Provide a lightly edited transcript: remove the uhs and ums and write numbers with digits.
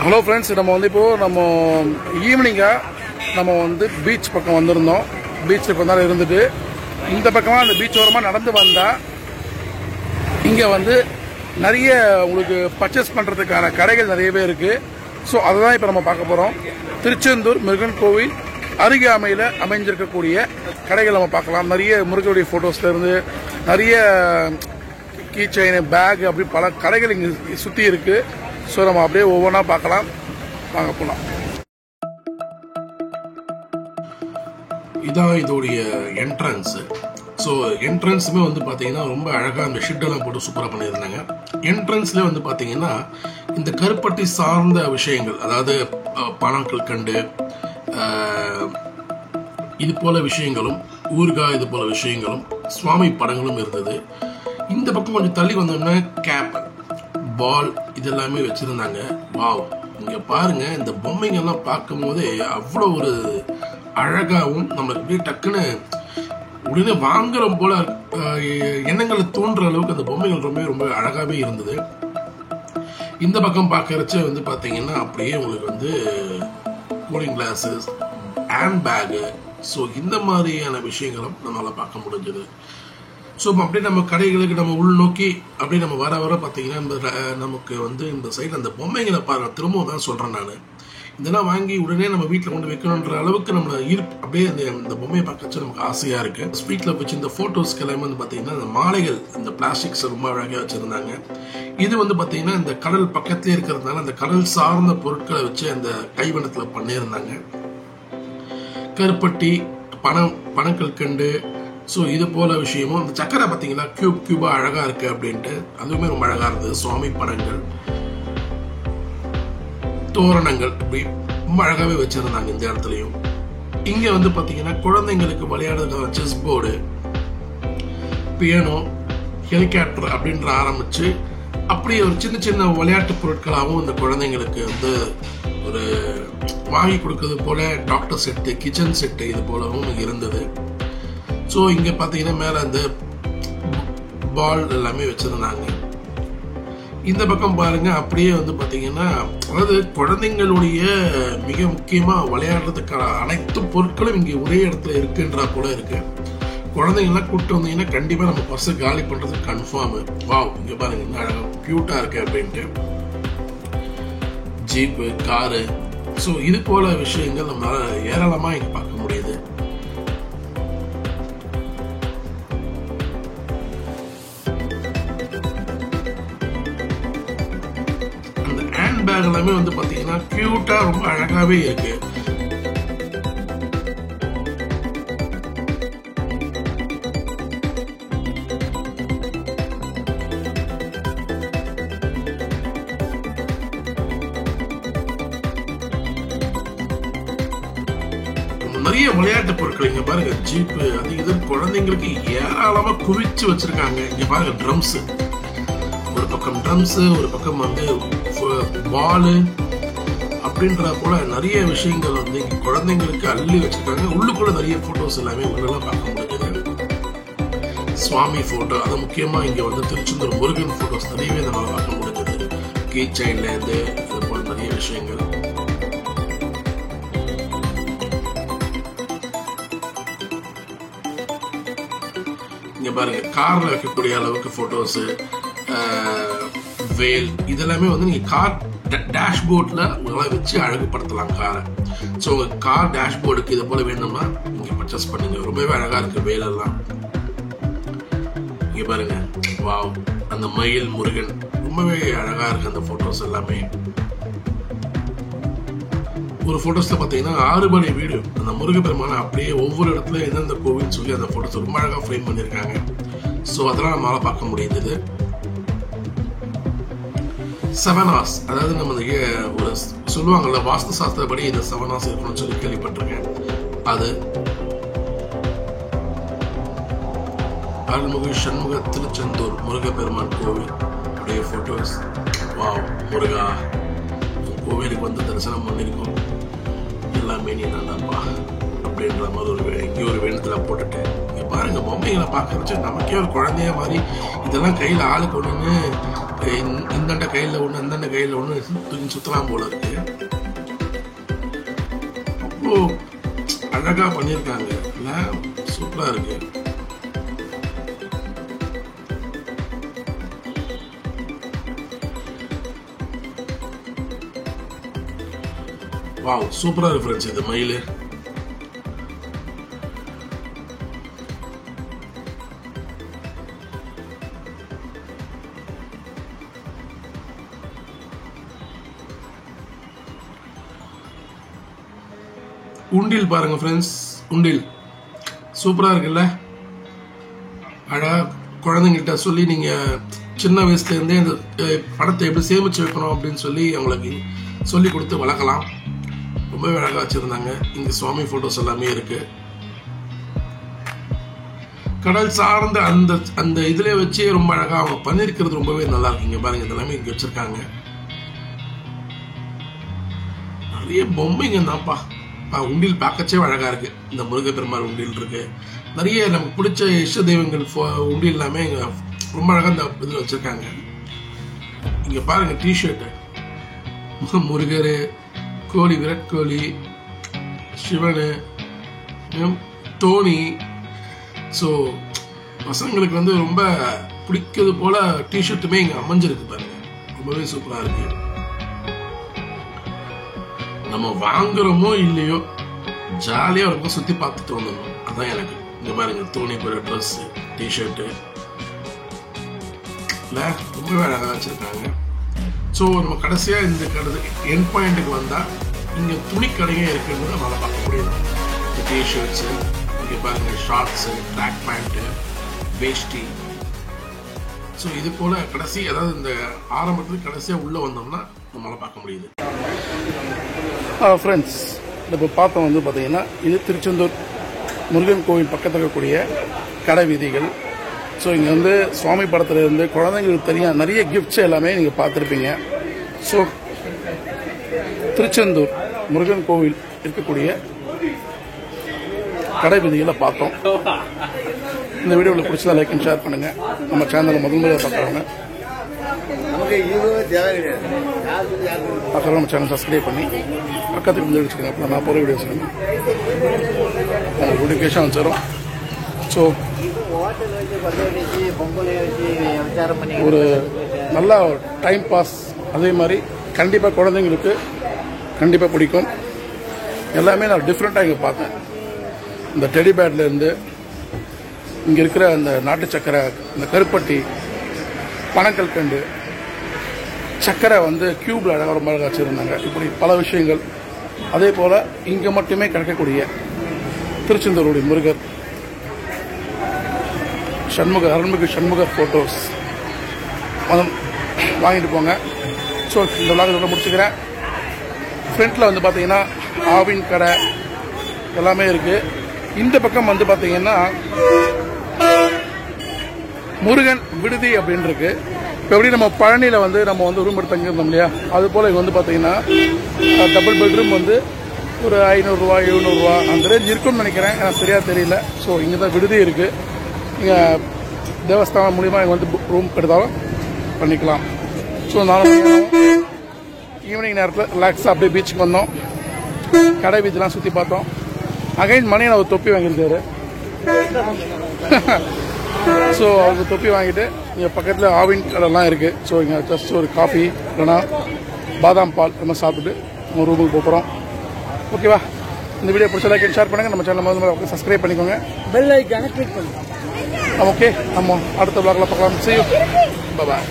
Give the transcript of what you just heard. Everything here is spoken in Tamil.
ஹலோ ஃப்ரெண்ட்ஸ், நம்ம வந்து இப்போது ஈவினிங்காக நம்ம வந்து பீச் பக்கம் வந்திருந்தோம். பீச்சில் கொஞ்ச நேரம் இருந்துட்டு இந்த பக்கமாக அந்த பீச் ஓரமாக நடந்து வந்தால் இங்கே வந்து நிறைய உங்களுக்கு பர்ச்சேஸ் பண்ணுறதுக்கான கடைகள் நிறையவே இருக்குது. ஸோ அதை தான் இப்போ நம்ம பார்க்க போகிறோம். திருச்செந்தூர் முருகன் கோவில் அருகாமையில் அமைஞ்சிருக்கக்கூடிய கடைகள் நம்ம பார்க்கலாம். நிறைய முருகனுடைய ஃபோட்டோஸ்லேருந்து நிறைய கீ செயின், பேக், அப்படி பல கடைகள் இங்கே சுற்றி இருக்குது. ஸோ நம்ம அப்படியே ஒவ்வொன்றா பார்க்கலாம். வாங்க போகலாம். இதான் இதோடைய என்ட்ரன்ஸு. ஸோ என்ட்ரன்ஸுமே வந்து பார்த்தீங்கன்னா ரொம்ப அழகாக அந்த ஷெட்டெல்லாம் போட்டு சூப்பராக பண்ணியிருந்தாங்க. என்ட்ரன்ஸ்லேயே வந்து பார்த்தீங்கன்னா இந்த கருப்பட்டி சார்ந்த விஷயங்கள், அதாவது பனங்கல்கண்டு இது போல விஷயங்களும், ஊறுகாய் இது போல விஷயங்களும், சுவாமி படங்களும் இருந்தது. இந்த பக்கம் கொஞ்சம் தள்ளி வந்தோம்னா கேப், பால் இதெல்லாமே வச்சுருந்தாங்க. வாவ், இங்கே பாருங்க, இந்த பொம்மைங்கள்லாம் பார்க்கும் போதே அவ்வளோ ஒரு அழகாகவும் நம்மளுக்கு அப்படியே டக்குன்னு உடனே வாங்குற போல எண்ணங்களை தோன்ற அளவுக்கு அந்த பொம்மைகள் ரொம்ப ரொம்ப அழகாகவே இருந்தது. இந்த பக்கம் பார்க்கறச்ச வந்து பார்த்தீங்கன்னா அப்படியே உங்களுக்கு வந்து cooling classes, hand bag, so இந்த மாதிரியான விஷயங்களும் நம்மளால் பார்க்க முடிஞ்சது. ஸோ அப்படியே நம்ம கடைகளுக்கு நம்ம உள்நோக்கி அப்படியே நம்ம வர வர பார்த்தீங்கன்னா நமக்கு வந்து இந்த சைடில் அந்த பொம்மைங்களை பாருங்கள். திரும்பவும் தான் சொல்கிறேன் நான், இதெல்லாம் வாங்கி உடனே நம்ம வீட்டில் கொண்டு வைக்கணுன்ற அளவுக்கு நம்ம அப்படியே இந்த பொம்மையை பார்க்கச்சு நமக்கு ஆசையாக இருக்குது. ஸ்ட்ரீட்டில் வச்சு இந்த ஃபோட்டோஸ்க்கு எல்லாமே வந்து பார்த்தீங்கன்னா இந்த மாலைகள், இந்த பிளாஸ்டிக்ஸ் ரொம்ப அழகாக வச்சுருந்தாங்க. இது வந்து பார்த்தீங்கன்னா இந்த கடல் பக்கத்துலேயே இருக்கிறதுனால அந்த கடல் சார்ந்த பொருட்களை வச்சு அந்த கைவண்ணத்தில் பண்ணியிருந்தாங்க. கருப்பட்டி, பனங்கல்கண்டு, ஸோ இது போல விஷயமும், அந்த சக்கரை பார்த்தீங்கன்னா கியூபாக அழகாக இருக்குது அப்படின்ட்டு அதுவுமே ரொம்ப அழகாக இருந்தது. சுவாமி படங்கள், தோரணங்கள் இப்படி ரொம்ப அழகாகவே வச்சுருந்தாங்க இந்த இடத்துலையும். இங்கே வந்து பார்த்தீங்கன்னா குழந்தைங்களுக்கு விளையாடுறதுக்கான செஸ் போர்டு, பியானோ, ஹெலிகாப்டர் அப்படின்ற ஆரம்பித்து அப்படியே ஒரு சின்ன சின்ன விளையாட்டு பொருட்களாகவும் இந்த குழந்தைங்களுக்கு வந்து ஒரு வாங்கி கொடுக்கறது போல டாக்டர் செட்டு, கிச்சன் செட்டு இது போலவும் இருந்தது. ஸோ இங்கே பார்த்தீங்கன்னா மேலே அந்த பால் எல்லாமே வச்சுருந்தாங்க. இந்த பக்கம் பாருங்க, அப்படியே வந்து பார்த்தீங்கன்னா அதாவது குழந்தைங்களுடைய மிக முக்கியமாக விளையாடுறதுக்கான அனைத்து பொருட்களும் இங்கே ஒரே இடத்துல இருக்குன்றா போல இருக்கு. குழந்தைங்கள்லாம் கூப்பிட்டு வந்தீங்கன்னா கண்டிப்பாக நம்ம பர்ஸை காலி பண்ணுறது கன்ஃபார்மு. வாவ், இங்கே பாருங்க என்ன அழகாக க்யூட்டாக இருக்கு அப்படின்ட்டு. ஜீப்பு, காரு, ஸோ இது போல விஷயங்கள் நம்மளால ஏராளமாக இங்கே பார்க்க முடியுது. பேக் எல்லாமே வந்து பாத்தீங்கன்னா கியூட்டா ரொம்ப அழகாவே இருக்கு. நிறைய விளையாட்டு பொருட்கள் இங்க பாருங்க, ஜீப்பு, அது இது குழந்தைங்களுக்கு ஏராளமா குவிச்சு வச்சிருக்காங்க. இங்க பாருங்க ட்ரம்ஸ், ஒரு பக்கம் ட்ரம்ஸ், ஒரு பக்கம் வந்து பாலு அப்படின்ற போல நிறைய விஷயங்கள் வந்து இங்க குழந்தைங்களுக்கு அள்ளி வச்சிருக்காங்க. உள்ளுக்குள்ள நிறைய போட்டோஸ் எல்லாமே உள்ளெல்லாம் பார்க்க முடியுது. சுவாமி போட்டோ, அது முக்கியமா இங்க வந்து திருச்செந்தூர் முருகன் போட்டோஸ் நிறையவே நம்மளால பார்க்க முடிஞ்சது. கீ செயின்ல இருந்து இது போல நிறைய விஷயங்கள். இங்க பாருங்க, கார்ல வைக்கக்கூடிய அளவுக்கு போட்டோஸ், வேல், இதெல்லாமே வந்து நீங்க கார் டேஷ்போர்ட்ல உங்களால் வச்சு அழகுபடுத்தலாம் காரை. ஸோ கார் டேஷ்போர்டுக்கு இது போல வேணும்னா நீங்க பர்ச்சேஸ் பண்ணுங்க. ரொம்பவே அழகா இருக்கு வேலெல்லாம். இங்க பாருங்க, வாவ், அந்த மயில், முருகன் ரொம்பவே அழகா இருக்கு அந்த போட்டோஸ் எல்லாமே. ஒரு போட்டோஸ்ல பாத்தீங்கன்னா 6 படை வீடு, அந்த முருகப்பெருமான அப்படியே ஒவ்வொரு இடத்துல எந்தெந்த கோவில் சொல்லி அந்த போட்டோஸ் ரொம்ப அழகா ஃப்ரேம் பண்ணியிருக்காங்க. ஸோ அதெல்லாம் நம்மளால பார்க்க முடியுது. செவனாஸ், அதாவது நம்ம ஒரு சொல்லுவாங்கல்ல வாஸ்து சாஸ்திரப்படி இந்த செவனாஸ் இருக்கணும்னு சொல்லி கேள்விப்பட்டிருக்கேன். அது அருள்மிகு சண்முக திருச்செந்தூர் முருகப்பெருமான் கோவில் உடைய போட்டோஸ். வாவ், முருகா, கோவிலுக்கு வந்து தரிசனம் பண்ணிருக்கோம், எல்லாமே நீ நல்லாப்பா அப்படின்ற மாதிரி இங்கே ஒரு வேணத்துல போட்டுட்டு இங்க பாருங்க பொம்மைகளை பார்க்கறச்சு நமக்கே ஒரு குழந்தைய மாதிரி இதெல்லாம் கையில் ஆளுக்கு ஒன்று இந்தாண்ட கையில் ஒன்று அந்தாண்ட கையில் ஒன்று தூக்கி சுற்றலாம் போல இருக்கு. அவ்வளோ அழகா பண்ணியிருக்காங்க, இல்லை சூப்பரா இருக்கு. வாவ், சூப்பரா இருக்கு ஃப்ரெண்ட்ஸ் இது மயில். உண்டில் பாருங்க ஃப்ரெண்ட்ஸ், உண்டில் சூப்பரா இருக்குல்ல. அழகா குழந்தைங்கள்ட்ட சொல்லி நீங்க சின்ன வயசுல இருந்தே இந்த படத்தை எப்படி சேமிச்சு வைக்கணும் அப்படின்னு சொல்லி அவங்களுக்கு சொல்லி கொடுத்து வளர்க்கலாம். ரொம்பவே அழகா வச்சிருந்தாங்க. இங்க சுவாமி போட்டோஸ் எல்லாமே இருக்கு. கடல் சார்ந்த அந்த அந்த இதுல வச்சு ரொம்ப அழகா அவங்க பண்ணிருக்கிறது ரொம்பவே நல்லா இருக்குங்க. பாருங்க இதெல்லாமே இங்க வச்சிருக்காங்க. நிறைய பொம்மைங்க தான்ப்பா. உண்டில் பார்க்கச்சே அழகா இருக்கு. இந்த முருகப்பெருமாள் உண்டில் இருக்கு. நிறைய நமக்கு பிடிச்ச இஷ்ட தெய்வங்கள் உண்டில் எல்லாமே இங்க ரொம்ப அழகா இந்த இதுல வச்சிருக்காங்க. இங்க பாருங்க டிஷர்ட், முருகர், கோழி, விராட் கோலி, சிவனு, டோனி. ஸோ பசங்களுக்கு வந்து ரொம்ப பிடிக்கிறது போல டிஷர்ட்டுமே இங்க அமைஞ்சிருக்கு பாருங்க. ரொம்பவே சூப்பரா இருக்கு. நம்ம வாங்குறோமோ இல்லையோ ஜாலியா ரொம்ப சுத்தி பார்த்துட்டு வந்துடணும். அதான் எனக்கு. இந்த பாருங்க தோனி போற ட்ரெஸ், டிஷர்ட்டு ரொம்பவே அழகா வச்சிருக்காங்க. ஸோ நம்ம கடைசியா இந்த கடை என் பாயிண்ட்டுக்கு வந்தா இங்க துணி கடையே இருக்குன்னு நம்மளால பார்க்க முடியும். இந்த டிஷர்ட்ஸ், இங்க பாருங்க ஷார்ட்ஸ், ட்ராக் பேண்ட், வேஷ்டி. ஸோ இது போல கடைசி, அதாவது இந்த ஆரம்பத்துக்கு கடைசியா உள்ள வந்தோம்னா நம்மளால பார்க்க முடியுது. ஃப்ரெண்ட்ஸ், இப்போ பார்த்தோம் வந்து பார்த்தீங்கன்னா இது திருச்செந்தூர் முருகன் கோவில் பக்கத்தில் இருக்கக்கூடிய கடை வீதிகள். ஸோ இங்கே வந்து சுவாமி படத்தில் இருந்து குழந்தைங்களுக்கு தெரியும் நிறைய கிஃப்ட்ஸ் எல்லாமே நீங்கள் பார்த்துருப்பீங்க. ஸோ திருச்செந்தூர் முருகன் கோவில் இருக்கக்கூடிய கடை வீதிகளை பார்த்தோம். இந்த வீடியோ உங்களுக்கு பிடிச்சதா லைக் அண்ட் ஷேர் பண்ணுங்கள். நம்ம சேனலை முதல் முறையாக பார்க்குறவங்க நம்ம சேனல் சப்ஸ்கிரைப் பண்ணி பக்கத்துக்கு வந்து வச்சுக்கோங்க. அப்புறம் நான் போகிற வீடியோஸ் உங்களுக்கு நோட்டிஃபிகேஷன் வந்துடும். ஸோ ஒரு நல்ல டைம் பாஸ், அதே மாதிரி கண்டிப்பாக குழந்தைங்களுக்கு கண்டிப்பாக பிடிக்கும். எல்லாமே நான் டிஃப்ரெண்ட்டாக இங்கே பார்த்தேன். இந்த டெடி பேட்லேருந்து இங்கே இருக்கிற அந்த நாட்டு சக்கரை, இந்த கருப்பட்டி, பனக்கல்கண்டு, சக்கரை வந்து கியூப்ல அழகாக ரொம்ப அழகாக வச்சுருந்தாங்க. இப்படி பல விஷயங்கள். அதே போல் இங்கே மட்டுமே கிடைக்கக்கூடிய திருச்செந்தூருடைய முருகர், சண்முகர், அருள்மிகு சண்முகர் ஃபோட்டோஸ் வாங்கிட்டு போங்க. ஸோ இந்த விளாக் இதோட முடிச்சுக்கிறேன். ஃப்ரண்ட்டில் வந்து பார்த்தீங்கன்னா ஆவின் கடை எல்லாமே இருக்குது. இந்த பக்கம் வந்து பார்த்தீங்கன்னா முருகன் விடுதி அப்படின்னு இருக்கு. இப்போ எப்படி நம்ம பழனியில் வந்து நம்ம வந்து ரூம் எடுத்து தங்கியிருந்தோம் இல்லையா, அது போல் இங்கே வந்து பார்த்தீங்கன்னா டபுள் பெட்ரூம் வந்து ஒரு 500 ரூபா 700 ரூபா அந்த ரேஞ்ச் இருக்கும்னு நினைக்கிறேன். எனக்கு சரியாக தெரியல. ஸோ இங்கே தான் விடுதி இருக்குது. இங்கே தேவஸ்தானம் மூலிமா இங்கே வந்து ரூம் எடுத்தாலும் பண்ணிக்கலாம். ஸோ நானும் ஈவினிங் நேரத்தில் ரிலாக்ஸாக அப்படியே பீச்சுக்கு வந்தோம். கடை பீச்செலாம் சுற்றி பார்த்தோம். அகைன் மணி நான் ஒரு தொப்பி வாங்கியிருந்தாரு. ஸோ அவங்க தொப்பி வாங்கிட்டு இங்கே பக்கத்தில் ஆவின் கடைலாம் இருக்குது. ஸோ இங்கே ஜஸ்ட் ஒரு காஃபி இல்லைனா பாதாம் பால் நம்ம சாப்பிட்டுட்டு நம்ம ரூமுக்கு போகிறோம். ஓகேவா? இந்த வீடியோ பிடிச்ச லைக் ஷேர் பண்ணுங்கள். நம்ம சேனல் முதல்ல சப்ஸ்கிரைப் பண்ணிக்கோங்க. பெல் ஐக்கானை கிளிக் பண்ணுங்க. ஓகே, நம்ம அடுத்த vlogல பார்க்கலாம். See you. Bye bye.